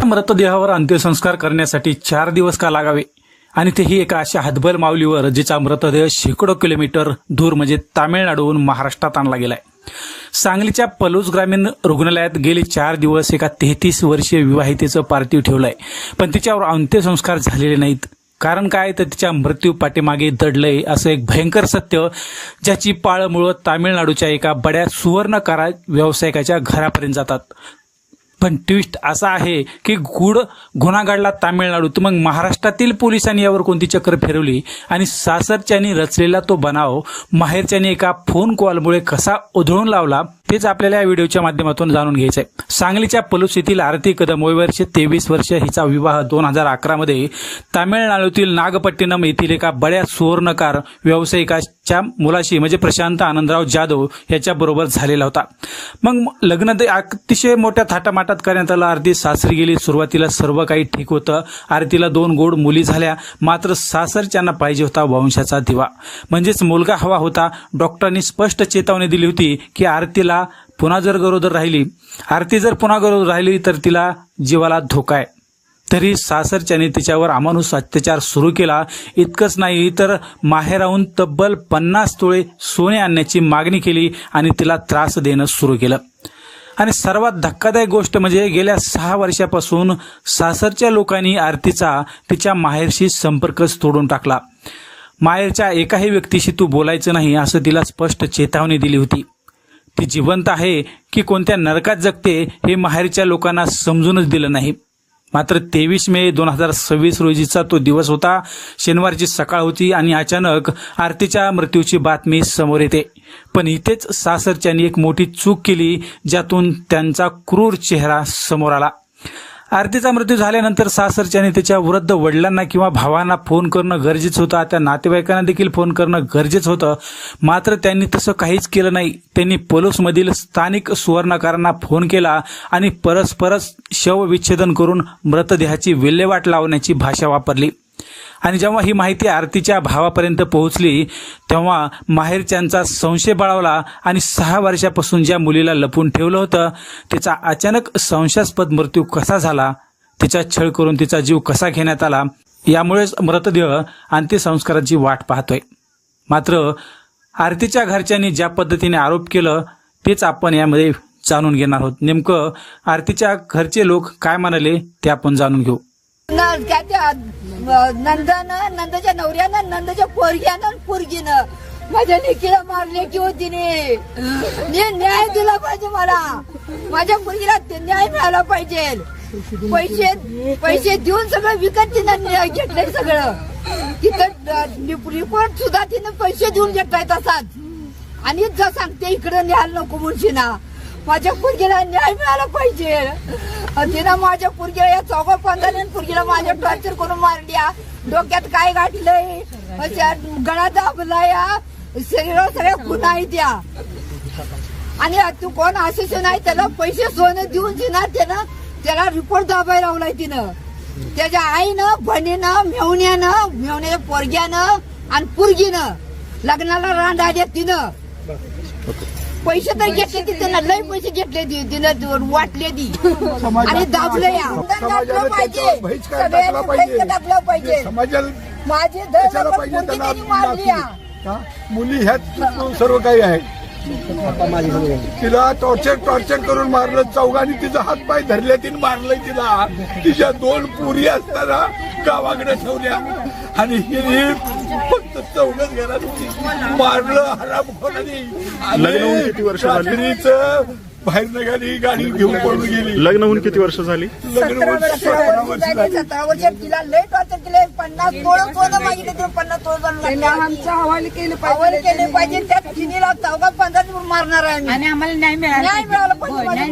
मृतदेहावर अंत्यसंस्कार करण्यासाठी 4 दिवस का लागावे आणि तेही एका अशा हातबल माऊलीवर जिचा मृतदेह शेकडो किलोमीटर दूर म्हणजे तामिळनाडूहून महाराष्ट्रात आणला गेलाय। सांगलीच्या पलूस ग्रामीण रुग्णालयात गेले 4 दिवस एका 33 वर्षीय विवाहितेचं पार्थिव ठेवलंय, पण तिच्यावर अंत्यसंस्कार झालेले नाहीत। कारण काय तर तिच्या मृत्यू पाठीमागे दडलंय असं एक भयंकर सत्य, ज्याची पाळमुळं तामिळनाडूच्या एका बड्या सुवर्णकार व्यावसायिकाच्या घरापर्यंत जातात। पण ट्विस्ट असा आहे की गूढ गुन्हा घडला तामिळनाडूत, मग महाराष्ट्रातील पोलिसांनी यावर कोणती चक्र फिरवली आणि सासरच्यांनी रचलेला तो बनाव माहेरच्यांनी एका फोन कॉलमुळे कसा उधळून लावला तेच आपल्याला या व्हिडिओच्या माध्यमातून जाणून घ्यायचंय। सांगलीच्या पलूस येथील आरती कदम वय वर्ष 23 वर्ष हिचा विवाह 2011 मध्ये तामिळनाडूतील नागपट्टिनम येथील एका बड्या सुवर्णकार व्यावसायिकाच्या मुलाशी म्हणजे प्रशांत आनंदराव जाधव याच्या बरोबर झालेला होता। मग लग्न अतिशय मोठ्या थाटामाटात करण्यात आलं। आरती सासरी गेली। सुरुवातीला सर्व काही ठीक होतं। आरतीला 2 गोड मुली झाल्या, मात्र सासरच्यांना पाहिजे होता वंशाचा दिवा म्हणजेच मुलगा हवा होता। डॉक्टरांनी स्पष्ट चेतावणी दिली होती की आरती जर पुन्हा गरोदर राहिली तर तिला जीवाला धोका आहे। तरी सासरच्याने तिच्यावर अमानुष अत्याचार सुरू केला। इतकंच नाही तर माहेराहून तब्बल 50 तोळे सोने आणण्याची मागणी केली आणि तिला त्रास देणं सुरू केलं। आणि सर्वात धक्कादायक गोष्ट म्हणजे गेल्या 6 वर्षापासून सासरच्या लोकांनी आरतीचा तिच्या माहेरशी संपर्कच तोडून टाकला। माहेरच्या एकाही व्यक्तीशी तू बोलायचं नाही असं तिला स्पष्ट चेतावणी दिली होती। ती जिवंत आहे की कोणत्या नरकात जगते हे माहेरच्या लोकांना समजूनच दिलं नाही। मात्र 23 मे 2026 रोजीचा तो दिवस होता। शनिवारची सकाळ होती आणि अचानक आरतीच्या मृत्यूची बातमी समोर येते। पण इथेच सासरच्यांनी एक मोठी चूक केली, ज्यातून त्यांचा क्रूर चेहरा समोर आला। आरतीचा मृत्यू झाल्यानंतर सासरच्याने तिच्या वृद्ध वडिलांना किंवा भावांना फोन करणं गरजेचं होतं, त्या नातेवाईकांना देखील फोन करणं गरजेचं होतं। मात्र त्यांनी तसं काहीच केलं नाही। त्यांनी पलूसमधील स्थानिक सुवर्णकारांना फोन केला आणि परस्परच शवविच्छेदन करून मृतदेहाची विल्हेवाट लावण्याची भाषा वापरली। आणि जेव्हा ही माहिती आरतीच्या भावापर्यंत पोहोचली तेव्हा माहेरच्यांचा संशय बळावला आणि 6 वर्षापासून ज्या मुलीला लपून ठेवलं होतं तिचा अचानक संशयास्पद मृत्यू कसा झाला, तिचा छळ करून तिचा जीव कसा घेण्यात आला, यामुळेच मृतदेह अंत्यसंस्काराची वाट पाहतोय। मात्र आरतीच्या घरच्यांनी ज्या पद्धतीने आरोप केलं तेच आपण यामध्ये जाणून घेणार आहोत। नेमकं आरतीच्या घरचे लोक काय म्हणाले ते आपण जाणून घेऊ। नंदाच्या नवऱ्यानं, नंदाच्या पोरग्यानं, पोरगीनं माझ्या लेकीला मारले किंवा तिने न्याय दिला पाहिजे। मला माझ्या पोरगीला न्याय मिळाला पाहिजे। पैसे देऊन सगळं विकत तिनं घेतलंय सगळं। तिथं रिपोर्ट सुद्धा तिनं पैसे देऊन घेतलाय तसाच। आणि जर सांगते इकडे न्यायला नको मुंशीना, माझ्या पोरगीला न्याय मिळाला पाहिजे। तिनं माझ्या पोरगीला या 14-15 पोरगीला माझ्या टॉर्चर करून मारल्या। डोक्यात काय गाठलंय, गळा दाबलाय, सगळ्या खुणा आहेत त्या। आणि तू कोण असे नाही, त्याला पैसे सोनं देऊन त्याला रिपोर्ट दाबायला लावलाय तिनं। त्याच्या आईनं, बहिणीनं, मेवण्याच्या पोरग्यानं आणि पोरगीनं लग्नाला रांड आल्या तिनं। पैसे तर घेतले तिथं, लय पैसे घेतले तिनं, वाटले ती आणि दाबले टाकलं पाहिजे। माझी मारली मुली ह्यात सर्व काही आहे। तिला टॉर्चर करून मारलं, चौघांनी तिचा हात पाय धरले, तिने मारलंय तिला। तिच्या 2 पुरी असताना गावाकडे ठेवल्या आणि फक्त 4च घरात मारलं हरामखोरांनी। किती वर्ष झाली? बाहेर निघाली, गाडी घेऊन पळून गेली। लग्न होऊन किती वर्ष झाली? 17 वर्ष तिला लय टॉर्चर केले। 50 तोळं सोनं मागितलं, 50 तोळं आमचं हवाले केले पाहिजे। त्यात तिनीला 14-15 मारणार आहे आणि आम्हाला न्याय मिळाला पाहिजे।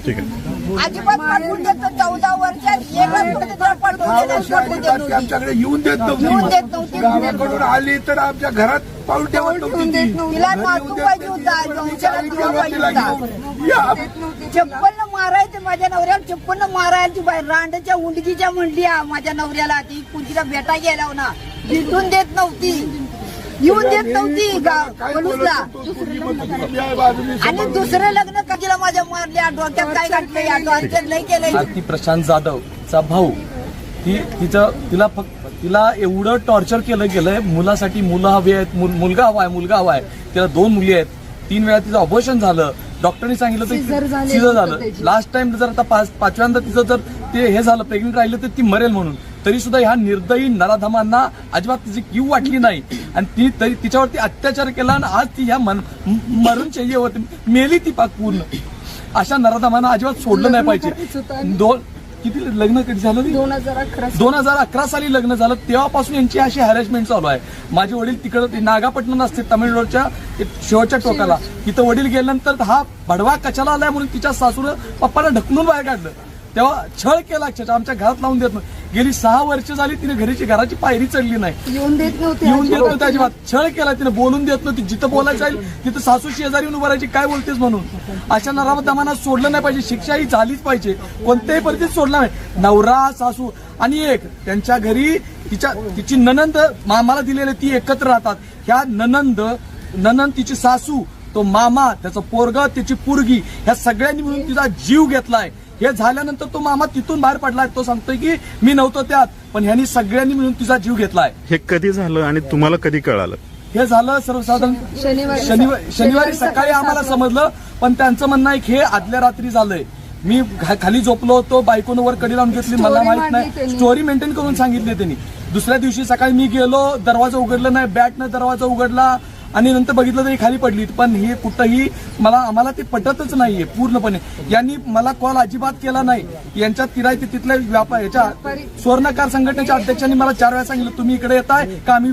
ठीक आहे। अजिबात पाठवून देतो 14 वर्षात आमच्याकडे येऊन देत नव्हती। गावाकडून आली तर आमच्या घरात पाऊल ठेवत नव्हती। तिला नातू पाहिजे होता, चप्पलनं मारायचं माझ्या नवऱ्याला, चप्पलनं मारायची बाहेर रांडच्या उंडकीच्या म्हणली माझ्या नवऱ्याला। ती कुंतीला भेटा गेल्या ना, भेटून देत नव्हती। येऊन देत नव्हती काय बोलत पोलीसला. होतो तू? पोरगी म्हणते तुझी आई बाजूने आणि समोर. दुसरं लग्न कधीला माझ्या मारल्या डोक्यात काय घातलं या डोक्यात नाही केलं. आज ती प्रशांत जाधवचा भाऊ तिला एवढं टॉर्चर केलं गेलंय. मुलासाठी मुलं हवी आहेत, मुलगा हवाय. तिला 2 मुली आहेत. 3 वेळा तिचं ऑपरेशन झालं. डॉक्टरनी सांगितलं तर सिझर झालं. लास्ट टाइम जर आता 5व्यांदा तिचं जर ते हे झालं, प्रेग्नेंट राहिलं तर ती मरेल म्हणून. तरी सुद्धा ह्या निर्दयी नराधमांना अजिबात तिची कीव वाटली नाही आणि ती तरी तिच्यावरती अत्याचार केला आणि आज ती ह्या मरण शय्येवरती मेली ती पाक पूर्ण. अशा नराधमांना अजिबात सोडलं नाही पाहिजे. किती लग्न कधी झालं? 2011 साली लग्न झालं. तेव्हापासून यांची अशी हॅरेसमेंट चालू आहे. माझे वडील तिकडे नागापट्टणम असते तमिळनाडूच्या शेवटच्या टोकाला. तिथं वडील गेल्यानंतर हा भडवा कशाला आलाय म्हणून तिच्या सासूनं पप्पाला ढकलून बाहेर काढलं. तेव्हा छळ केला अक्षरशः. आमच्या घरात लावून देत नाही. गेली 6 वर्ष झाली तिने घराची पायरी चढली नाही. येऊन देत नव्हते अजिबात. छळ केला तिने. बोलून देत नव्हती. जिथं बोलायचं जाईल तिथं सासू शेजारी उभं राहायची. काय बोलतेस म्हणून. अशा नराधमांना सोडलं नाही पाहिजे. शिक्षा ही झालीच पाहिजे. कोणत्याही परिस्थितीत सोडला नाही. नवरा सासू आणि एक त्यांच्या घरी तिची ननंद मामाला दिलेले ती एकत्र राहतात. ह्या ननंद तिची सासू, तो मामा, त्याचं पोरग, त्याची पोरगी, ह्या सगळ्यांनी मिळून तिचा जीव घेतलाय. हे झाल्यानंतर तो मामा तिथून बाहेर पडलाय. तो सांगतोय की मी नव्हतो त्यात, पण ह्यांनी सगळ्यांनी मिळून तिचा जीव घेतलाय. हे कधी झालं आणि तुम्हाला कधी कळालं? हे झालं सर्वसाधारण शनिवारी सकाळी आम्हाला समजलं. पण त्यांचं म्हणणं आहे की हे आदल्या रात्री झालंय. मी खाली झोपलो होतो. बायकोनं वर कडी लावून घेतली. मला माहित नाही. स्टोरी मेंटेन करून सांगितली त्यांनी. दुसऱ्या दिवशी सकाळी मी गेलो. दरवाजा उघडला नाही. बॅटनं दरवाजा उघडला आणि नंतर बघितलं तरी खाली पडली. पण हे कुठंही आम्हाला ते पटतच नाहीये पूर्णपणे. यांनी मला कॉल अजिबात केला नाही. यांच्यात किरायचे तिथल्या याच्या स्वर्णकार संघटनेच्या अध्यक्षांनी मला 4 वेळा सांगितलं तुम्ही इकडे येताय का आम्ही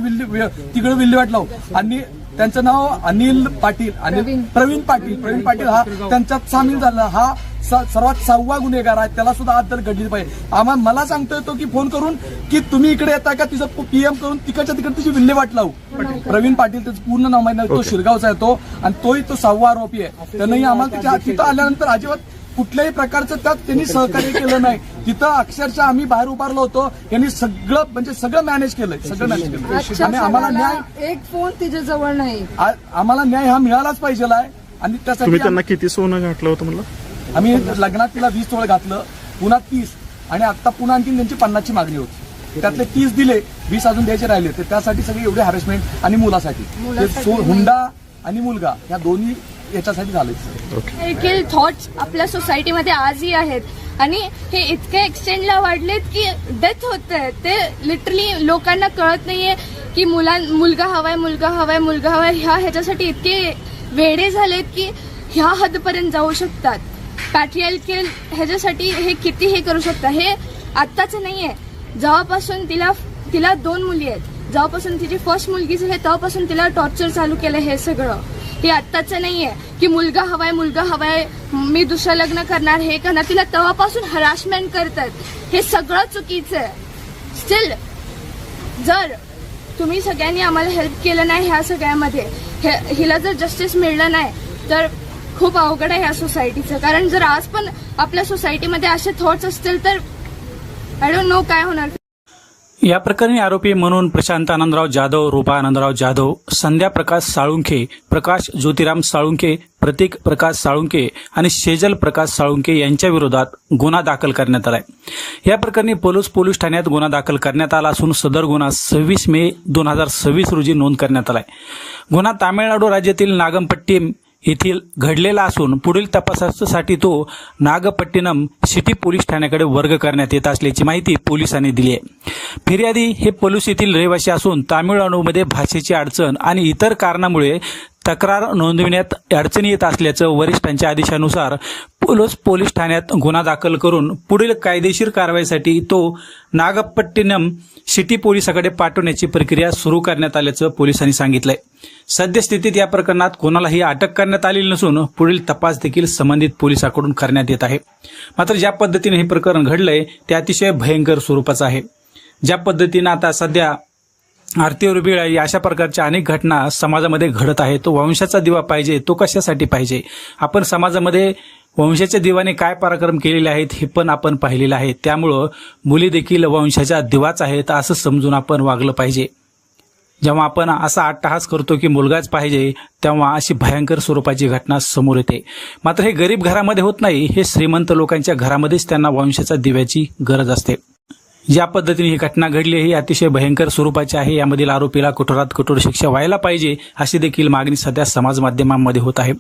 तिकडे विल्हेवाट लावू. आणि त्यांचं नाव अनिल पाटील आणि प्रवीण पाटील हा त्यांच्यात सामील झाला. हा सर्वात 6वा गुन्हेगार आहे. त्याला सुद्धा अद्दल घडली पाहिजे. मला सांगतोय तो की फोन करून की तुम्ही इकडे येताय का, तिचं PM करून तिकडच्या तिकडे तिची विल्हेवाट लावू. प्रवीण पाटील त्याचं पूर्ण नाव माहिती नाही. तो शिरगावचा आहे तो. आणि तोही तो 6वा आरोपी आहे. त्यानंही आम्हाला तिथं आल्यानंतर अजिबात कुठल्याही प्रकारचं त्यात त्यांनी सहकार्य केलं नाही. तिथं अक्षरशः आम्ही बाहेर उभारलो होतो. यांनी सगळं मॅनेज केलंय. आणि आम्हाला न्याय एक फोन तिच्या जवळ नाही. आम्हाला न्याय हा मिळालाच पाहिजे आहे. आणि त्यासाठी तुम्ही त्यांना किती सोनं घातलं होतं म्हणलं? आम्ही लग्नात तिला 20 तोळे घातलं. पुन्हा 30 आणि आता पुन्हा आणखी त्यांची 50ची मागणी होती. त्यातले 30 दिले. 20 अजून द्यायचे राहिले. तर त्यासाठी सगळे एवढे हॅरेसमेंट आणि मुलासाठी हुंडा आणि मुलगा या दोन्ही याच्यासाठी झाले. देखील थॉट्स आपल्या सोसायटीमध्ये आजही आहेत. आणि हे इतके एक्सटेंडला वाढलेत की डेथ होत आहे. ते लिटरली लोकांना कळत नाहीये की मुलगा हवाय ह्याच्यासाठी इतके वेडे झालेत की ह्या हद्दपर्यंत जाऊ शकतात. पॅट्रियार्कल ह्याच्यासाठी हे किती हे करू शकतात. हे आत्ताचं नाहीये. जेव्हापासून तिला 2 मुली आहेत, जेव्हापासून तिची फर्स्ट मुलगी झाली तेव्हापासून तिला टॉर्चर चालू केलं. हे सगळं हे आत्ताचं नाहीये की मुलगा हवाय मी दुसरं लग्न करणार हे करणार. तिला तेव्हापासून हरासमेंट करतात. हे सगळं चुकीचं आहे. स्टील जर तुम्ही सगळ्यांनी आम्हाला हेल्प केलं नाही ह्या सगळ्यामध्ये, हिला जर जस्टिस मिळलं नाही तर खूप अवघड आहे ह्या सोसायटीचं. कारण जर आज पण आपल्या सोसायटीमध्ये असे थॉट्स असतील तर आय डोंट नो काय होणार. या प्रकरणी आरोपी म्हणून प्रशांत आनंदराव जाधव, रूपा आनंदराव जाधव, संध्या प्रकाश साळुंखे, प्रकाश ज्योतिराम साळुंखे, प्रतीक प्रकाश साळुंखे आणि शेजल प्रकाश साळुंखे यांच्या विरोधात गुन्हा दाखल करण्यात आलाय. या प्रकरणी पोलीस ठाण्यात गुन्हा दाखल करण्यात आला असून सदर गुन्हा 26 मे 2026 रोजी नोंद करण्यात आलाय. गुन्हा तामिळनाडू राज्यातील नागपट्टिनम येथील घडलेला असून पुढील तपासासाठी तो नागपट्टिनम सिटी पोलीस ठाण्याकडे वर्ग करण्यात येत असल्याची माहिती पोलिसांनी दिली आहे. फिर्यादी हे पलूस येथील रहिवासी असून तामिळनाडूमध्ये भाषेची अडचण आणि इतर कारणामुळे तक्रार नोंदविण्यात अडचणी येत असल्याचं वरिष्ठांच्या आदेशानुसार पोलीस ठाण्यात गुन्हा दाखल करून पुढील कायदेशीर कारवाईसाठी तो नागपट्टिनम सिटी पोलिसाकडे पाठवण्याची प्रक्रिया सुरू करण्यात आल्याचं पोलिसांनी सांगितलंय. सद्यस्थितीत या प्रकरणात कोणालाही अटक करण्यात आलेली नसून पुढील तपास देखील संबंधित पोलिसांकडून करण्यात येत आहे. मात्र ज्या पद्धतीने हे प्रकरण घडलंय ते अतिशय भयंकर स्वरूपाचं आहे. ज्या पद्धतीनं आता सध्या आरतीवर बिळाई अशा प्रकारच्या अनेक घटना समाजामध्ये घडत आहेत. तो वंशाचा दिवा पाहिजे, तो कशासाठी पाहिजे? आपण समाजामध्ये वंशाच्या दिवाने काय पराक्रम केलेले आहेत हे पण आपण पाहिलेलं आहे. त्यामुळं मुली देखील वंशाच्या दिवाच आहेत असं समजून आपण वागलं पाहिजे. जेव्हा आपण असा अट्टहास करतो की मुलगाच पाहिजे, तेव्हा अशी भयंकर स्वरूपाची घटना समोर येते. मात्र हे गरीब घरामध्ये होत नाही, हे श्रीमंत लोकांच्या घरामध्येच त्यांना वंशाच्या दिव्याची गरज असते. ज्या पद्धतीने ही घटना घडली ही अतिशय भयंकर स्वरूपाची आहे. यामधील आरोपीला कठोरात कठोर शिक्षा व्हायला पाहिजे, अशी देखील मागणी सध्या समाज माध्यमांमध्ये होत आहे.